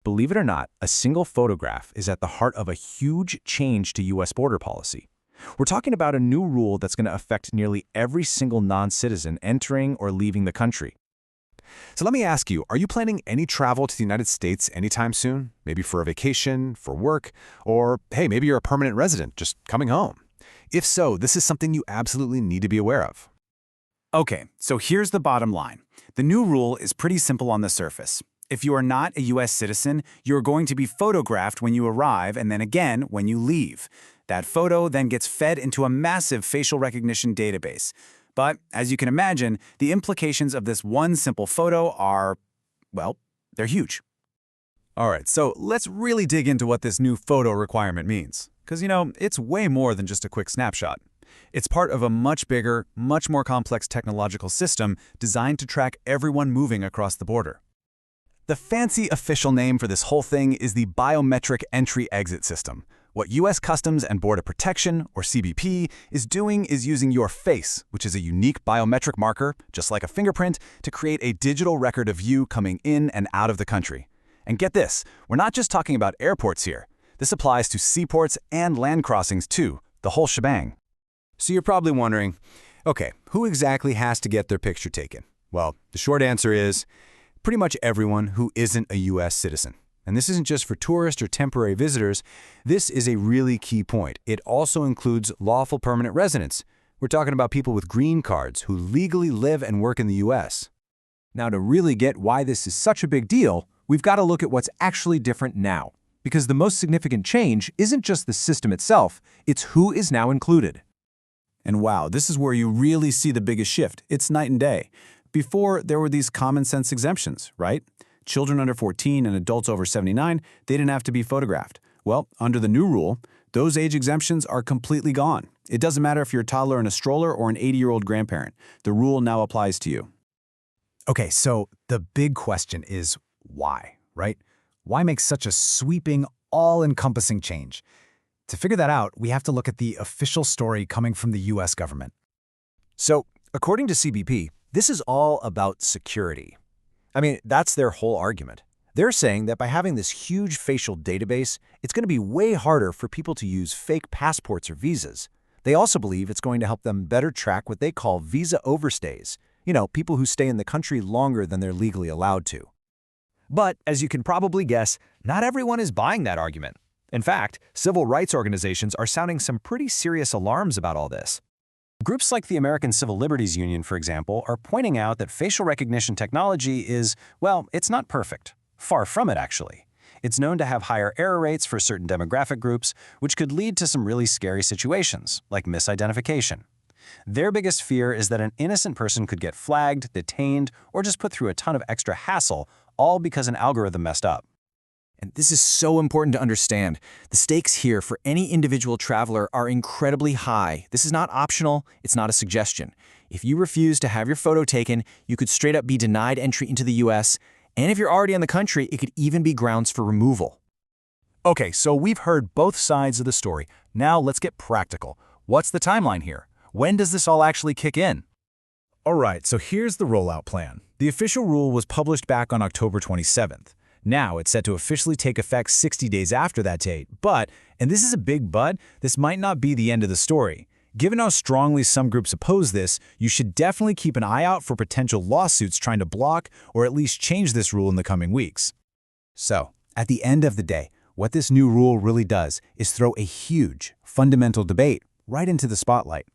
Believe it or not, a single photograph is at the heart of a huge change to U.S. border policy. We're talking about a new rule that's going to affect nearly every single non-citizen entering or leaving the country. So let me ask you, are you planning any travel to the United States anytime soon? Maybe for a vacation, for work, or hey, maybe you're a permanent resident just coming home. If so, this is something you absolutely need to be aware of. Okay, so here's the bottom line. The new rule is pretty simple on the surface. If you are not a U.S. citizen, you're going to be photographed when you arrive and then again when you leave. That photo then gets fed into a massive facial recognition database. But as you can imagine, the implications of this one simple photo are, well, they're huge. All right, so let's really dig into what this new photo requirement means. Because, it's way more than just a quick snapshot. It's part of a much bigger, much more complex technological system designed to track everyone moving across the border. The fancy official name for this whole thing is the Biometric Entry-Exit System. What U.S. Customs and Border Protection, or CBP, is doing is using your face, which is a unique biometric marker, just like a fingerprint, to create a digital record of you coming in and out of the country. And get this, we're not just talking about airports here. This applies to seaports and land crossings too, the whole shebang. So you're probably wondering, okay, who exactly has to get their picture taken? Well, the short answer is pretty much everyone who isn't a U.S. citizen. And this isn't just for tourists or temporary visitors. This is a really key point. It also includes lawful permanent residents. We're talking about people with green cards who legally live and work in the U.S. Now, to really get why this is such a big deal, we've got to look at what's actually different now. Because the most significant change isn't just the system itself, it's who is now included. And wow, this is where you really see the biggest shift. It's night and day. Before, there were these common sense exemptions, right? Children under 14 and adults over 79, they didn't have to be photographed. Well, under the new rule, those age exemptions are completely gone. It doesn't matter if you're a toddler in a stroller or an 80-year-old grandparent. The rule now applies to you. Okay, so the big question is why, right? Why make such a sweeping, all-encompassing change? To figure that out, we have to look at the official story coming from the U.S. government. So, according to CBP, this is all about security. I mean, that's their whole argument. They're saying that by having this huge facial database, it's going to be way harder for people to use fake passports or visas. They also believe it's going to help them better track what they call visa overstays. People who stay in the country longer than they're legally allowed to. But, as you can probably guess, not everyone is buying that argument. In fact, civil rights organizations are sounding some pretty serious alarms about all this. Groups like the American Civil Liberties Union, for example, are pointing out that facial recognition technology is, well, it's not perfect. Far from it, actually. It's known to have higher error rates for certain demographic groups, which could lead to some really scary situations, like misidentification. Their biggest fear is that an innocent person could get flagged, detained, or just put through a ton of extra hassle, all because an algorithm messed up. And this is so important to understand. The stakes here for any individual traveler are incredibly high. This is not optional, it's not a suggestion. If you refuse to have your photo taken, you could straight up be denied entry into the US, and if you're already in the country, it could even be grounds for removal. Okay, so we've heard both sides of the story. Now let's get practical. What's the timeline here? When does this all actually kick in? All right, so here's the rollout plan. The official rule was published back on October 27th. Now, it's set to officially take effect 60 days after that date, but, and this is a big but, this might not be the end of the story. Given how strongly some groups oppose this, you should definitely keep an eye out for potential lawsuits trying to block or at least change this rule in the coming weeks. So, at the end of the day, what this new rule really does is throw a huge, fundamental debate right into the spotlight.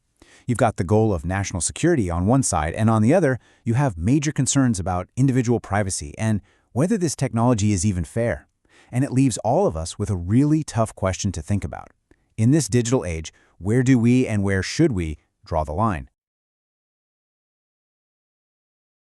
You've got the goal of national security on one side, and on the other, you have major concerns about individual privacy and whether this technology is even fair. And it leaves all of us with a really tough question to think about. In this digital age, where do we and where should we draw the line?